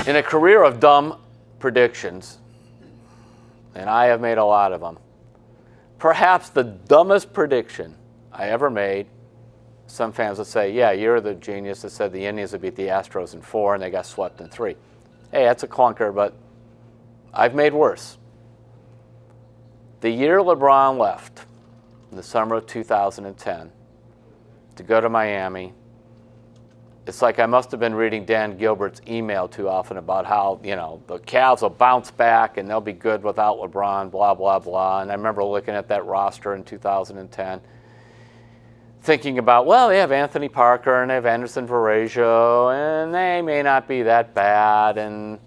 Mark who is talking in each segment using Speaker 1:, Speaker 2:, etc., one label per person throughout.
Speaker 1: In a career of dumb predictions, and I have made a lot of them, perhaps the dumbest prediction I ever made, some fans would say, yeah, you're the genius that said the Indians would beat the Astros in 4 and they got swept in 3. Hey, that's a clunker, but I've made worse. The year LeBron left, in the summer of 2010, to go to Miami, it's like I must have been reading Dan Gilbert's email too often about how, you know, the Cavs will bounce back and they'll be good without LeBron, blah, blah, blah. And I remember looking at that roster in 2010, thinking about, well, they have Anthony Parker and they have Anderson Varejao, and they may not be that bad. And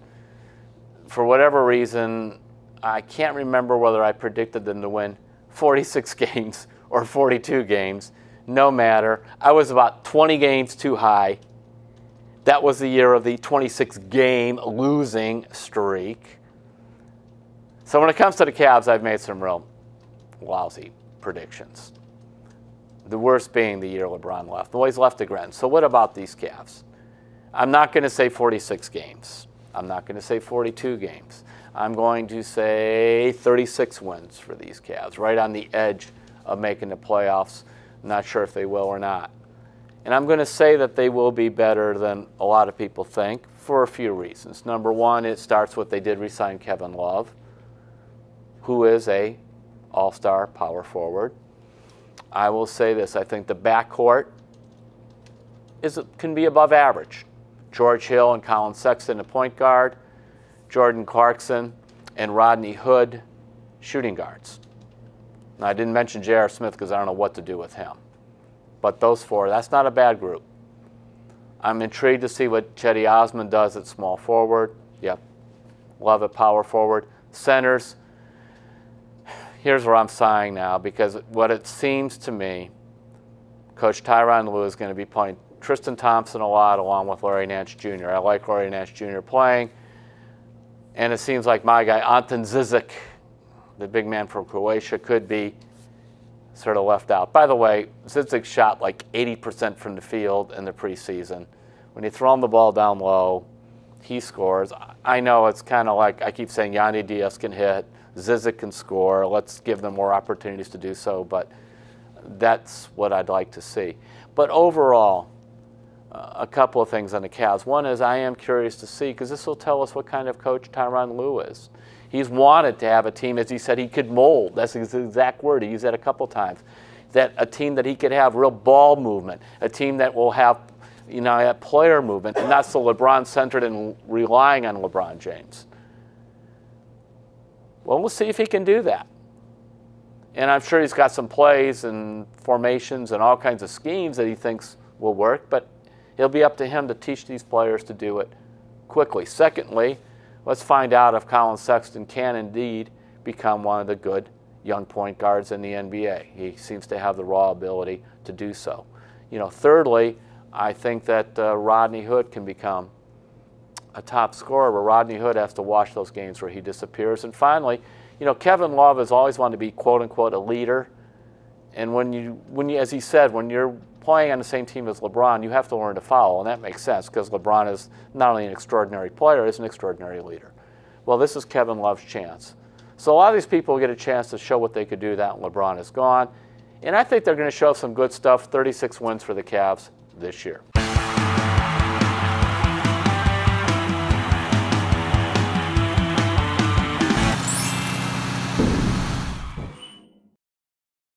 Speaker 1: for whatever reason, I can't remember whether I predicted them to win 46 games or 42 games. No matter. I was about 20 games too high. That was the year of the 26-game losing streak. So when it comes to the Cavs, I've made some real lousy predictions. The worst being the year LeBron left. The way he's left again. So what about these Cavs? I'm not going to say 46 games. I'm not going to say 42 games. I'm going to say 36 wins for these Cavs, right on the edge of making the playoffs. I'm not sure if they will or not. And I'm going to say that they will be better than a lot of people think for a few reasons. Number one, it starts with they did re-sign Kevin Love, who is a all-star power forward. I will say this. I think the backcourt can be above average. George Hill and Collin-Sexton, the point guard. Jordan Clarkson and Rodney-Hood, shooting guards. Now, I didn't mention J.R. Smith because I don't know what to do with him. But those four, that's not a bad group. I'm intrigued to see what Cedi Osman does at small forward. Yep. Love at power forward. Centers. Here's where I'm sighing now, because what it seems to me, Coach Tyronn Lue is going to be playing Tristan Thompson a lot along with Larry-Nance-Jr. I like Larry-Nance-Jr. playing. And it seems like my guy, Anton Zizic, the big man from Croatia, could be sort of left out. By the way, Zizic shot like 80% from the field in the preseason. When you throw him the ball down low, he scores. I know it's kind of like I keep saying Yandy Diaz can hit, Zizic can score. Let's give them more opportunities to do so, but that's what I'd like to see. But overall, a couple of things on the Cavs. One is I am curious to see, because this will tell us what kind of coach Tyronn Lue is. He's wanted to have a team, as he said, he could mold. That's his exact word. He used that a couple times. That a team that he could have real ball movement, a team that will have, you know, that player movement, and not so LeBron-centered and relying on LeBron James. Well, we'll see if he can do that. And I'm sure he's got some plays and formations and all kinds of schemes that he thinks will work, but it'll be up to him to teach these players to do it quickly. Secondly, let's find out if Collin-Sexton can indeed become one of the good young point guards in the NBA. He seems to have the raw ability to do so. You know, thirdly, I think that Rodney-Hood can become a top scorer, but Rodney-Hood has to watch those games where he disappears. And finally, you know, Kevin Love has always wanted to be, quote unquote, a leader. And when you, as he said, when you're playing on the same team as LeBron, you have to learn to foul, and that makes sense because LeBron is not only an extraordinary player, he's an extraordinary leader. Well, this is Kevin Love's chance. So a lot of these people will get a chance to show what they could do now that LeBron is gone, and I think they're going to show some good stuff. 36 wins for the Cavs this year.